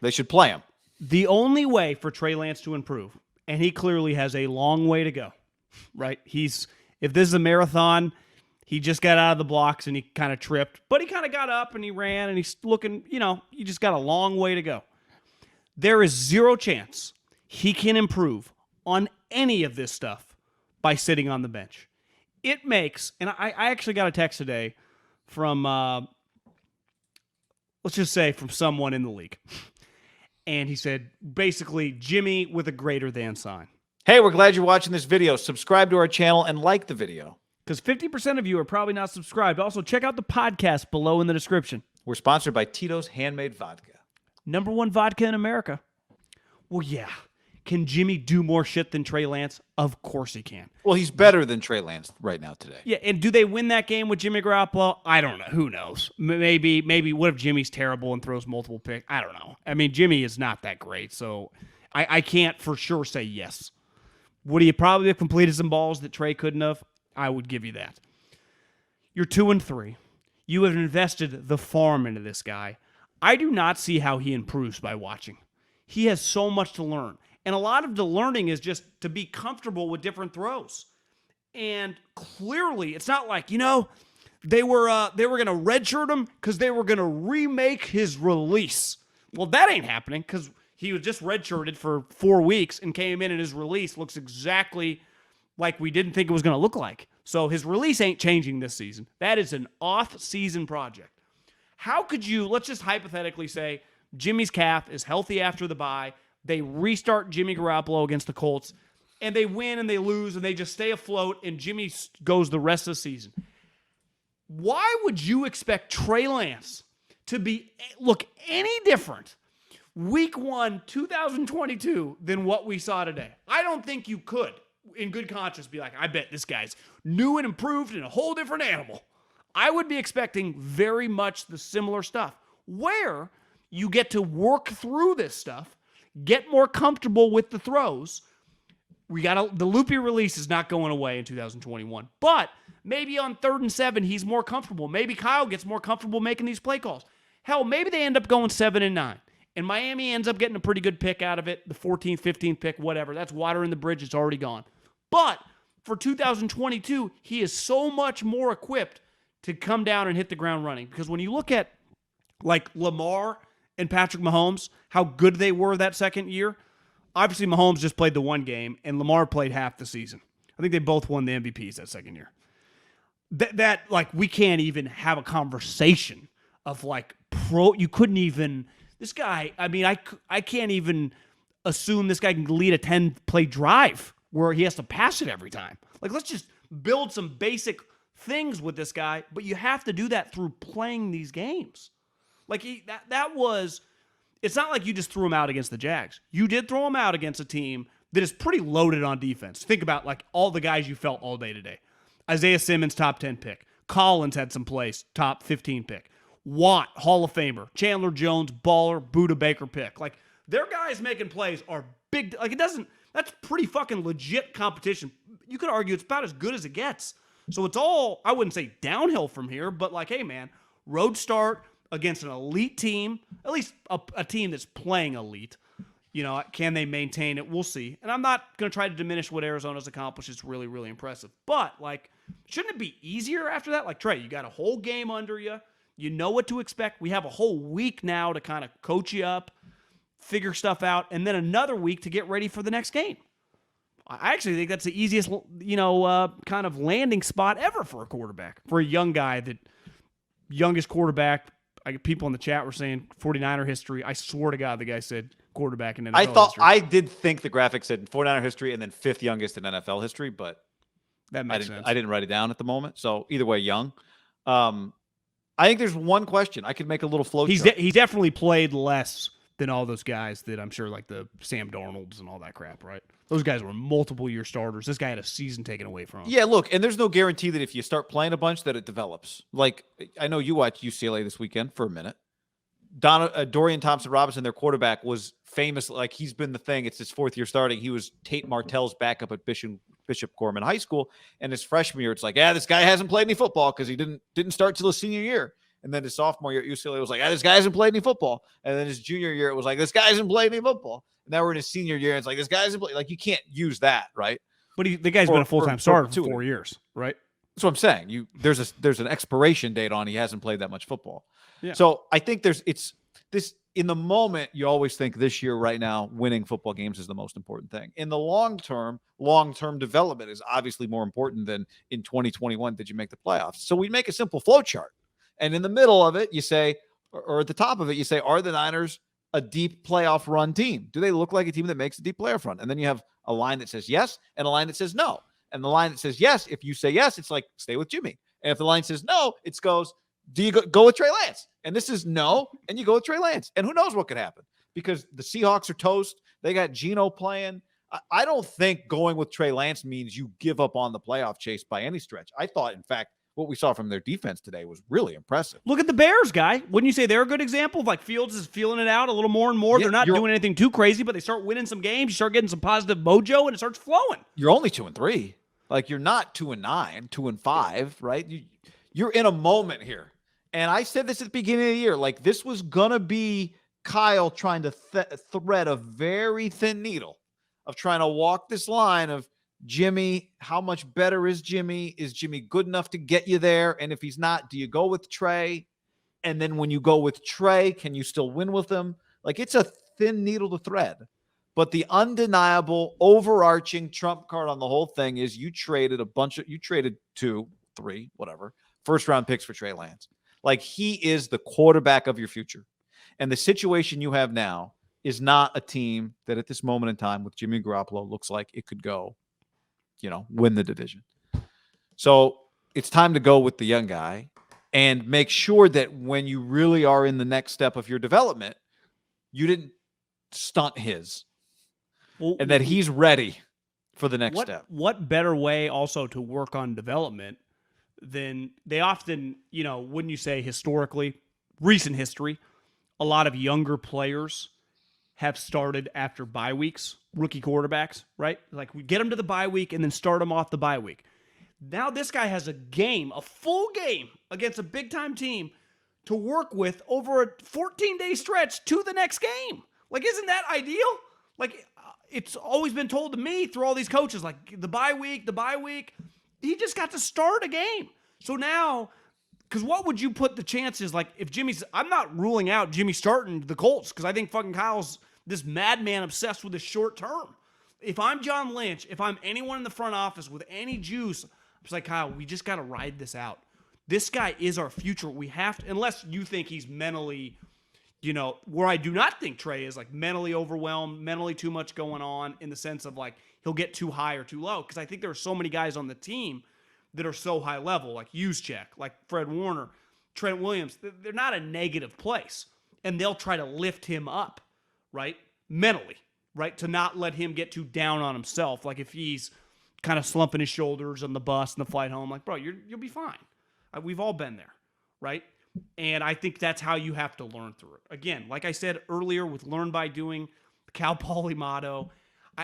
They should play him. The only way for Trey Lance to improve, and he clearly has a long way to go, right? If this is a marathon, he just got out of the blocks and he kind of tripped, but he kind of got up and he ran and he's looking, you just got a long way to go. There is zero chance he can improve on any of this stuff by sitting on the bench. It makes, and I actually got a text today from, let's just say from someone in the league. And he said, basically, Jimmy with a greater than sign. Hey, we're glad you're watching this video. Subscribe to our channel and like the video. Because 50% of you are probably not subscribed. Also, check out the podcast below in the description. We're sponsored by Tito's Handmade Vodka. #1 vodka in America. Well, yeah. Can Jimmy do more shit than Trey Lance? Of course he can. Well, he's better than Trey Lance right now today. Yeah, and do they win that game with Jimmy Garoppolo? I don't know. Who knows? Maybe. What if Jimmy's terrible and throws multiple picks? I don't know. I mean, Jimmy is not that great, so I can't for sure say yes. Would he probably have completed some balls that Trey couldn't have? I would give you that. You're 2-3. You have invested the farm into this guy. I do not see how he improves by watching. He has so much to learn. And a lot of the learning is just to be comfortable with different throws. And clearly, it's not like, they were going to redshirt him because they were going to remake his release. Well, that ain't happening because he was just redshirted for 4 weeks and came in and his release looks exactly like we didn't think it was going to look like. So his release ain't changing this season. That is an off-season project. How could you, let's just hypothetically say, Jimmy's calf is healthy after the bye. They restart Jimmy Garoppolo against the Colts, and they win and they lose, and they just stay afloat, and Jimmy goes the rest of the season. Why would you expect Trey Lance to look any different week 1, 2022 than what we saw today? I don't think you could, in good conscience, be like, I bet this guy's new and improved and a whole different animal. I would be expecting very much the similar stuff, where you get to work through this stuff, get more comfortable with the throws. The loopy release is not going away in 2021. But maybe on 3rd and 7, he's more comfortable. Maybe Kyle gets more comfortable making these play calls. Hell, maybe they end up going 7 and 9. And Miami ends up getting a pretty good pick out of it. The 14th, 15th pick, whatever. That's water in the bridge. It's already gone. But for 2022, he is so much more equipped to come down and hit the ground running. Because when you look at like Lamar and Patrick Mahomes, how good they were that second year. Obviously, Mahomes just played the one game, and Lamar played half the season. I think they both won the MVPs that second year. We can't even have a conversation of you couldn't even, this guy, I mean, I can't even assume this guy can lead a 10-play drive where he has to pass it every time. Let's just build some basic things with this guy, but you have to do that through playing these games. It's not like you just threw him out against the Jags. You did throw him out against a team that is pretty loaded on defense. Think about all the guys you felt all day today. Isaiah Simmons, top 10 pick. Collins had some plays, top 15 pick. Watt, Hall of Famer. Chandler Jones, baller, Buda Baker pick. Their guys making plays are big. That's pretty fucking legit competition. You could argue it's about as good as it gets. So it's all, I wouldn't say downhill from here, but hey man, road start against an elite team, at least a team that's playing elite. Can they maintain it? We'll see. And I'm not going to try to diminish what Arizona's accomplished. It's really, really impressive. But, shouldn't it be easier after that? Trey, you got a whole game under you. You know what to expect. We have a whole week now to kind of coach you up, figure stuff out, and then another week to get ready for the next game. I actually think that's the easiest, kind of landing spot ever for a quarterback. For a young guy youngest quarterback. People in the chat were saying 49er history. I swear to God, the guy said quarterback in NFL history. I did think the graphic said 49er history and then 5th youngest in NFL history, but that makes sense. I didn't write it down at the moment. So either way, young. I think there's one question. I could make a little flow chart. He definitely played less than all those guys that I'm sure the Sam Darnolds and all that crap, right? Those guys were multiple year starters. This guy had a season taken away from him. Yeah, look, and there's no guarantee that if you start playing a bunch that it develops. I know you watched UCLA this weekend for a minute. Dorian Thompson-Robinson, their quarterback, was famous. He's been the thing. It's his 4th year starting. He was Tate Martell's backup at Bishop Gorman High School. And his freshman year, it's this guy hasn't played any football because he didn't start till his senior year. And then his sophomore year at UCLA was like, this guy hasn't played any football. And then his junior year, it was like, this guy hasn't played any football. And now we're in his senior year, and it's like, this guy hasn't played. Like, you can't use that, right? But the guy's been a full-time starter for 4 years, right? That's what I'm saying. There's an expiration date on he hasn't played that much football. Yeah. So I think it's this in the moment, you always think this year right now, winning football games is the most important thing. In the long-term development is obviously more important than in 2021, did you make the playoffs? So we make a simple flow chart. And in the middle of it, you say, or at the top of it, you say, are the Niners a deep playoff run team? Do they look like a team that makes a deep playoff run? And then you have a line that says yes and a line that says no. And the line that says yes, if you say yes, it's like, stay with Jimmy. And if the line says no, it goes, do you go with Trey Lance? And this is no, and you go with Trey Lance. And who knows what could happen, because the Seahawks are toast. They got Geno playing. I don't think going with Trey Lance means you give up on the playoff chase by any stretch. I thought, in fact, what we saw from their defense today was really impressive. Look at the Bears, guy. Wouldn't you say they're a good example of, like, Fields is feeling it out a little more and more? Yeah, they're not doing anything too crazy, but they start winning some games. You start getting some positive mojo, and it starts flowing. You're only 2-3. Like, you're not 2-9, 2-5, right? You're in a moment here. And I said this at the beginning of the year, like, this was going to be Kyle trying to thread a very thin needle of trying to walk this line of, Jimmy, how much better is Jimmy? Is Jimmy good enough to get you there? And if he's not, do you go with Trey? And then when you go with Trey, can you still win with him? Like, it's a thin needle to thread. But the undeniable, overarching trump card on the whole thing is you traded 2, 3, whatever, first-round picks for Trey Lance. Like, he is the quarterback of your future. And the situation you have now is not a team that at this moment in time with Jimmy Garoppolo looks like it could go, win the division. So it's time to go with the young guy and make sure that when you really are in the next step of your development, you didn't stunt his. And that he's ready for the next step. What better way also to work on development than they often, wouldn't you say historically, recent history, a lot of younger players have started after bye weeks, rookie quarterbacks, right? Like, we get them to the bye week and then start them off the bye week. Now this guy has a full game against a big-time team to work with over a 14-day stretch to the next game. Like, isn't that ideal? Like, it's always been told to me through all these coaches, like, the bye week. He just got to start a game. So now, because what would you put the chances, like, if I'm not ruling out Jimmy starting the Colts, because I think fucking Kyle's this madman obsessed with the short term. If I'm John Lynch, if I'm anyone in the front office with any juice, I'm just like, Kyle, we just got to ride this out. This guy is our future. We have to, unless you think he's mentally, where I do not think Trey is, like, mentally overwhelmed, mentally too much going on in the sense of, like, he'll get too high or too low. Because I think there are so many guys on the team that are so high level, like Juszczyk, like Fred Warner, Trent Williams. They're not a negative place. And they'll try to lift him up, right? Mentally, right? To not let him get too down on himself. Like, if he's kind of slumping his shoulders on the bus and the flight home, like, bro, you'll be fine. We've all been there, right? And I think that's how you have to learn through it. Again, like I said earlier with learn by doing, the Cal Poly motto,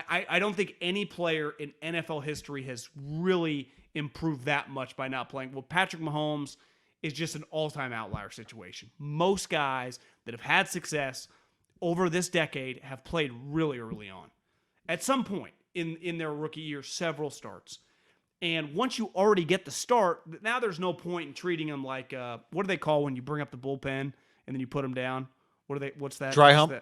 I don't think any player in NFL history has really improved that much by not playing. Well, Patrick Mahomes is just an all-time outlier situation. Most guys that have had success over this decade have played really early on. At some point in their rookie year, several starts. And once you already get the start, now there's no point in treating them like, what do they call when you bring up the bullpen and then you put them down? What's that? Dry hump?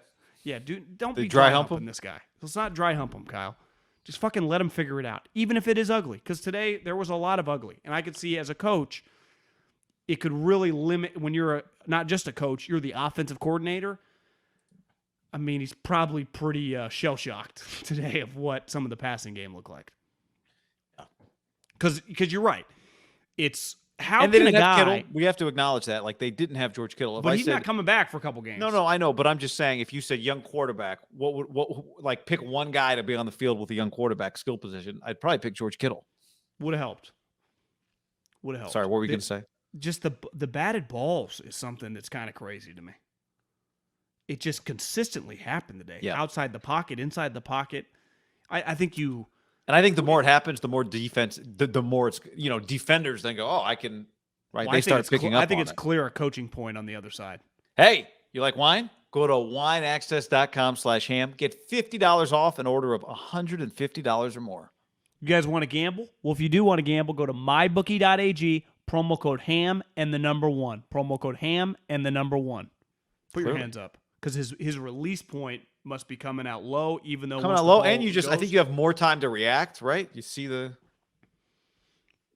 Yeah, dude, don't they be dry humping this guy. Let's not dry hump him, Kyle. Just fucking let him figure it out, even if it is ugly. Because today there was a lot of ugly. And I could see as a coach, it could really limit when you're not just a coach, you're the offensive coordinator. I mean, he's probably pretty shell-shocked today of what some of the passing game looked like. Because you're right. It's how and can a guy... Kittle. We have to acknowledge that. Like, they didn't have George Kittle. But he's not coming back for a couple games. No, I know. But I'm just saying, if you said young quarterback, what pick one guy to be on the field with a young quarterback skill position, I'd probably pick George Kittle. Would have helped. Sorry, what were you going to say? Just the batted balls is something that's kind of crazy to me. It just consistently happened today. Yeah. Outside the pocket, inside the pocket. I think you... And I think the more it happens, the more defense, the more it's, defenders then go, oh, I can right? Well, They start picking up I think on it's it. clear a coaching point on the other side. Hey, you like wine? Go to wineaccess.com/ham. Get $50 off an order of $150 or more. You guys want to gamble? Well, if you do want to gamble, go to mybookie.ag, promo code HAM and the number 1. Promo code HAM and the number 1. Put your hands up. Because his release point must be coming out low, even though Coming out low, and I think you have more time to react, right? You see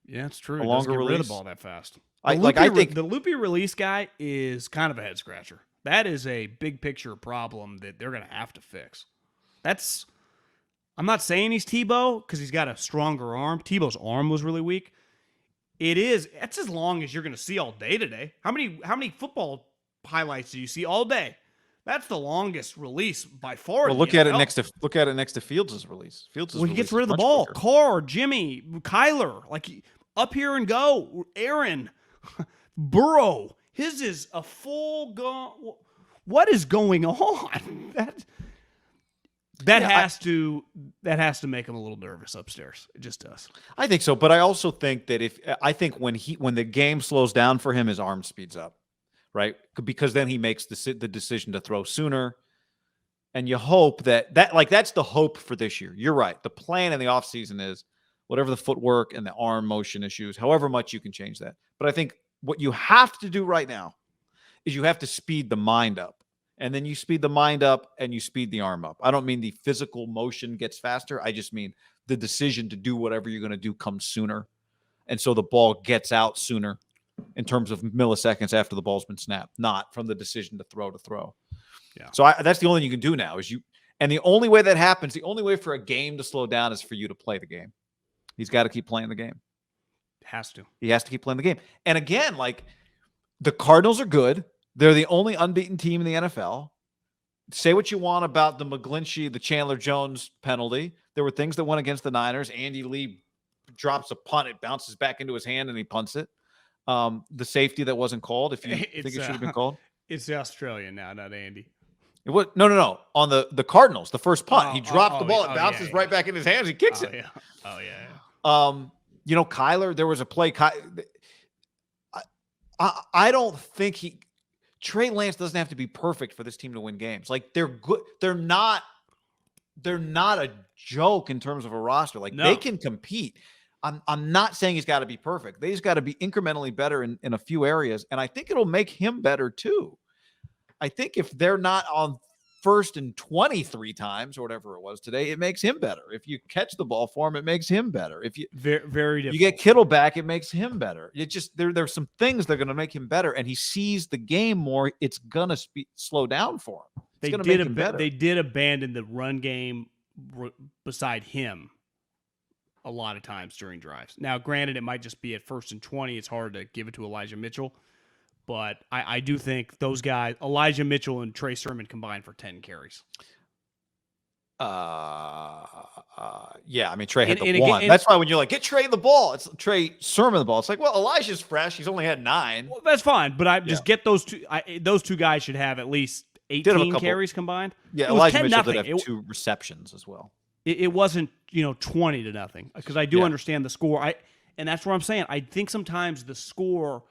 Yeah, it's true. a It longer doesn't get rid of release. the ball that fast. I think the loopy release guy is kind of a head scratcher. That is a big picture problem that they're going to have to fix. I'm not saying he's Tebow because he's got a stronger arm. Tebow's arm was really weak. That's as long as you're going to see all day today. How many football highlights do you see all day? That's the longest release by far. Well, look at it next to Fields' release. He gets rid of the ball. Quicker. Carr, Jimmy, Kyler, like up here and go. Aaron, Burrow. His is a full go. What is going on? That has to make him a little nervous upstairs. It just does. I think so, but I also think that when the game slows down for him, his arm speeds up, right? Because then he makes the decision to throw sooner, and you hope that's the hope for this year. You're right. The plan in the offseason is whatever the footwork and the arm motion issues, however much you can change that. But I think what you have to do right now is you have to speed the mind up. And then you speed the mind up and you speed the arm up. I don't mean the physical motion gets faster. I just mean the decision to do whatever you're going to do comes sooner. And so the ball gets out sooner in terms of milliseconds after the ball's been snapped, not from the decision to throw. Yeah. So that's the only thing you can do now and the only way that happens, the only way for a game to slow down is for you to play the game. He's got to keep playing the game. He has to keep playing the game. And again, like the Cardinals are good. They're the only unbeaten team in the NFL. Say what you want about the McGlinchey, the Chandler Jones penalty. There were things that went against the Niners. Andy Lee drops a punt. It bounces back into his hand, and he punts it. The safety that wasn't called, if you think it should have been called. It's the Australian now, not Andy. It was, no. On the Cardinals, the first punt. He dropped the ball. It bounces right back in his hands. He kicks it. Yeah. Oh, yeah. Kyler, there was a play. I don't think Trey Lance doesn't have to be perfect for this team to win games. Like they're good. They're not a joke in terms of a roster. Like they can compete. I'm not saying he's got to be perfect. They just got to be incrementally better in a few areas. And I think it'll make him better too. I think if they're not on 1st and 23 times or whatever it was today, it makes him better. If you catch the ball for him, it makes him better. If you very difficult. You get Kittle back, it makes him better. It just there's some things that are going to make him better, and he sees the game more. It's going to slow down for him. It's going to make him better. They did abandon the run game beside him a lot of times during drives. Now, granted, it might just be at 1st and 20. It's hard to give it to Elijah Mitchell. But I do think those guys, Elijah Mitchell and Trey Sermon, combined for 10 carries. Yeah, I mean, Trey had the one. That's why when you're like, get Trey the ball, it's Trey Sermon the ball. It's like, well, Elijah's fresh. He's only had 9. Well, that's fine, but just get those two. Those two guys should have at least 18 carries combined. Yeah, Elijah Mitchell did have 2 receptions as well. It wasn't 20-0 because I do understand the score. And that's what I'm saying. I think sometimes the score.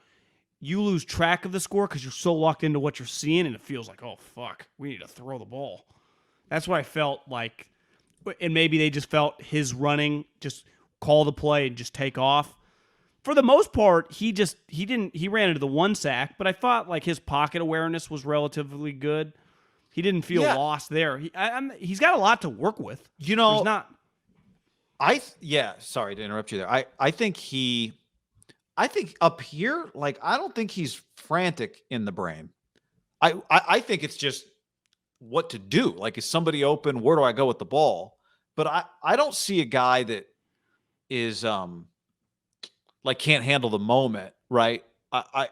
You lose track of the score because you're so locked into what you're seeing, and it feels like, oh, fuck, we need to throw the ball. That's what I felt like. And maybe they just felt his running, just call the play and just take off. For the most part, he ran into the 1 sack, but I thought like his pocket awareness was relatively good. He didn't feel lost there. He's got a lot to work with. Sorry to interrupt you there. I think up here, like, I don't think he's frantic in the brain. I think it's just what to do. Like, is somebody open? Where do I go with the ball? But I don't see a guy that is like can't handle the moment, right? Are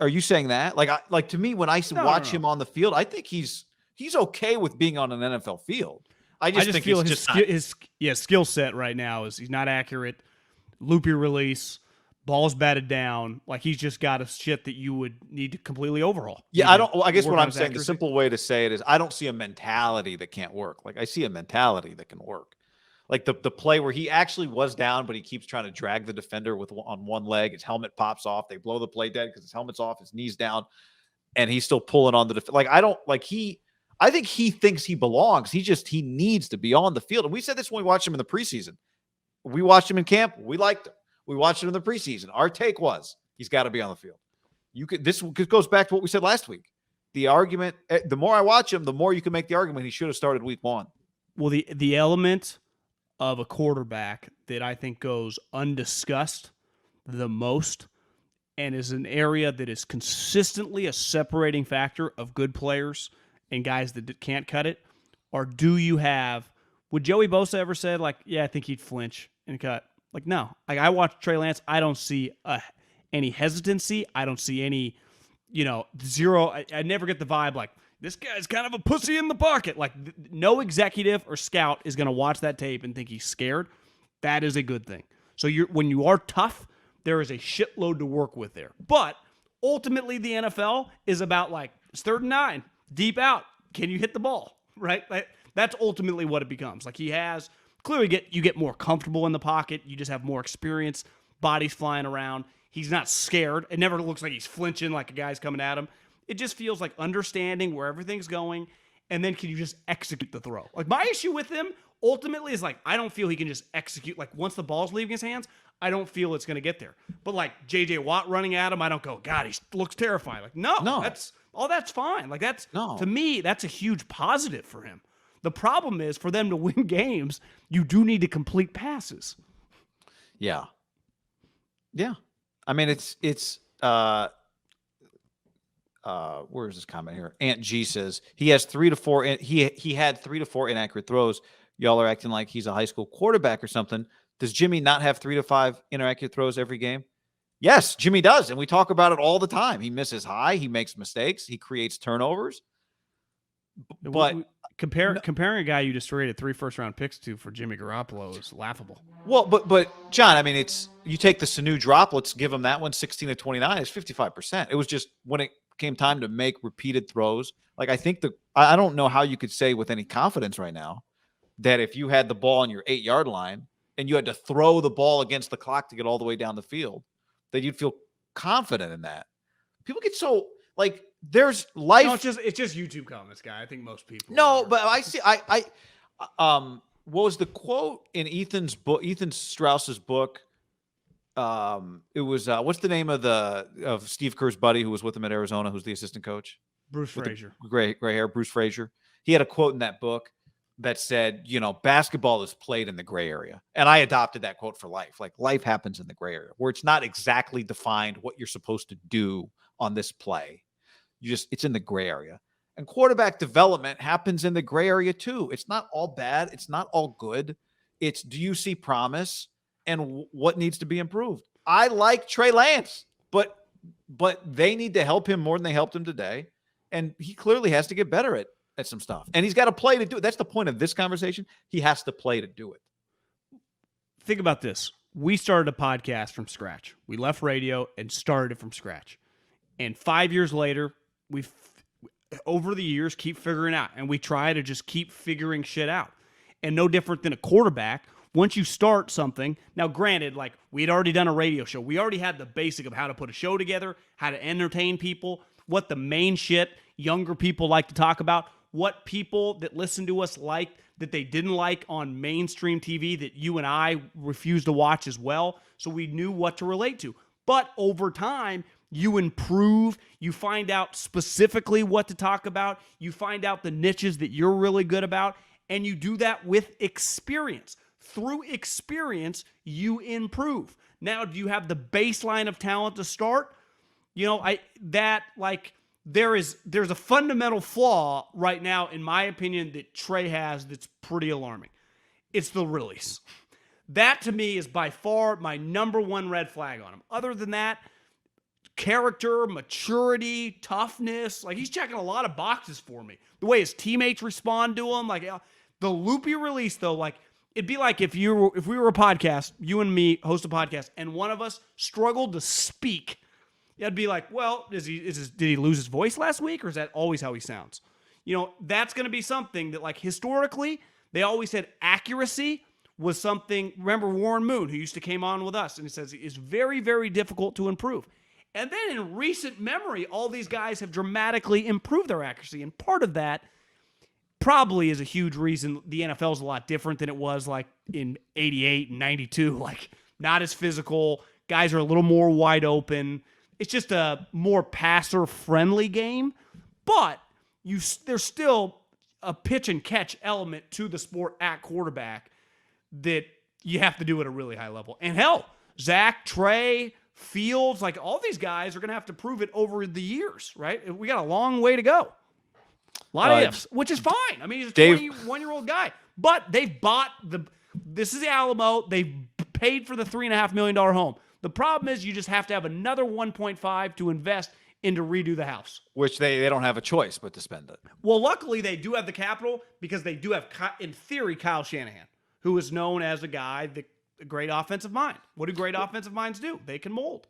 you saying that? Like to me, when I watch him on the field, I think he's okay with being on an NFL field. I just think feel his skill set right now is he's not accurate. Loopy release, ball's batted down. Like he's just got a shit that you would need to completely overhaul. Yeah, I guess what I'm saying, the simple way to say it is I don't see a mentality that can't work. Like I see a mentality that can work. Like the play where he actually was down, but he keeps trying to drag the defender on one leg. His helmet pops off. They blow the play dead because his helmet's off, his knee's down, and he's still pulling on the like. I think he thinks he belongs. He needs to be on the field. And we said this when we watched him in the preseason. We watched him in camp. We liked him. We watched him in the preseason. Our take was he's got to be on the field. This goes back to what we said last week. The argument, the more I watch him, the more you can make the argument he should have started week 1. Well, the element of a quarterback that I think goes undiscussed the most and is an area that is consistently a separating factor of good players and guys that can't cut it, or do you have, would Joey Bosa ever said, like, yeah, I think he'd flinch and cut? Like, no. Like, I watched Trey Lance. I don't see any hesitancy. I don't see any, zero. I never get the vibe like, this guy's kind of a pussy in the pocket. Like, no executive or scout is going to watch that tape and think he's scared. That is a good thing. So when you are tough, there is a shitload to work with there. But ultimately, the NFL is about, like, it's 3rd and 9, deep out. Can you hit the ball? Right? That's ultimately what it becomes. Like, he has clearly you get more comfortable in the pocket. You just have more experience. Bodies flying around. He's not scared. It never looks like he's flinching like a guy's coming at him. It just feels like understanding where everything's going, and then can you just execute the throw? Like, my issue with him ultimately is, like, I don't feel he can just execute. Like, once the ball's leaving his hands, I don't feel it's going to get there. But, like, J.J. Watt running at him, I don't go, God, he looks terrifying. Like, no. That's fine. Like, to me, that's a huge positive for him. The problem is, for them to win games, you do need to complete passes. Yeah. Yeah. I mean, where's this comment here? Aunt G says he has 3 to 4. He had 3 to 4 inaccurate throws. Y'all are acting like he's a high school quarterback or something. Does Jimmy not have 3 to 5 inaccurate throws every game? Yes, Jimmy does, and we talk about it all the time. He misses high. He makes mistakes. He creates turnovers. But comparing a guy you just traded 3 first-round picks to for Jimmy Garoppolo is laughable. Well, but John, I mean, you take the Sanu drop. Let's give him that one. 16 to 29 is 55%. It was just when it came time to make repeated throws. Like, I think I don't know how you could say with any confidence right now that if you had the ball on your 8-yard line and you had to throw the ball against the clock to get all the way down the field, that you'd feel confident in that. People get so, like, there's life. No, it's just YouTube comments, guy. I think most people. No, but I see. What was the quote in Ethan Strauss's book? It was what's the name of Steve Kerr's buddy who was with him at Arizona, who's the assistant coach? Bruce Frazier. Gray hair, Bruce Frazier. He had a quote in that book that said, basketball is played in the gray area. And I adopted that quote for life. Like, life happens in the gray area where it's not exactly defined what you're supposed to do on this play. It's in the gray area. And quarterback development happens in the gray area too. It's not all bad. It's not all good. It's, do you see promise and what needs to be improved? I like Trey Lance, but they need to help him more than they helped him today. And he clearly has to get better at some stuff. And he's got to play to do it. That's the point of this conversation. He has to play to do it. Think about this. We started a podcast from scratch. We left radio and started it from scratch. And 5 years later, we've over the years keep figuring out, and we try to just keep figuring shit out. And no different than a quarterback. Once you start something, now granted, like, we had already done a radio show. We already had the basic of how to put a show together, how to entertain people, what the main shit younger people like to talk about, what people that listen to us like that they didn't like on mainstream TV that you and I refused to watch as well. So we knew what to relate to. But over time, you improve, you find out specifically what to talk about, you find out the niches that you're really good about, and you do that with experience. Through experience, you improve. Now, do you have the baseline of talent to start? There's a fundamental flaw right now, in my opinion, that Trey has that's pretty alarming. It's the release. That, to me, is by far my number one red flag on him. Other than that, character, maturity, toughness. Like, he's checking a lot of boxes for me. The way his teammates respond to him, like, the loopy release, though, like, it'd be like if we were a podcast, you and me host a podcast, and one of us struggled to speak. It'd be like, well, did he lose his voice last week, or is that always how he sounds? That's going to be something that, like, historically, they always said accuracy was something, remember Warren Moon, who used to came on with us, and he says it's very, very difficult to improve. And then in recent memory, all these guys have dramatically improved their accuracy. And part of that probably is a huge reason the NFL is a lot different than it was like in 88 and 92. Like, not as physical. Guys are a little more wide open. It's just a more passer-friendly game. But there's still a pitch and catch element to the sport at quarterback that you have to do at a really high level. And hell, Zach, Trey, Fields, like all these guys are going to have to prove it over the years, right? We got a long way to go. A lot of ifs, which is fine. I mean, he's a 21-year-old guy. But they've bought this is the Alamo. They've paid for the $3.5 million home. The problem is you just have to have another 1.5 to invest and to redo the house. Which they don't have a choice but to spend it. Well, luckily they do have the capital because they do have, in theory, Kyle Shanahan, who is known as a guy, a great offensive mind. What do great offensive minds do? They can mold.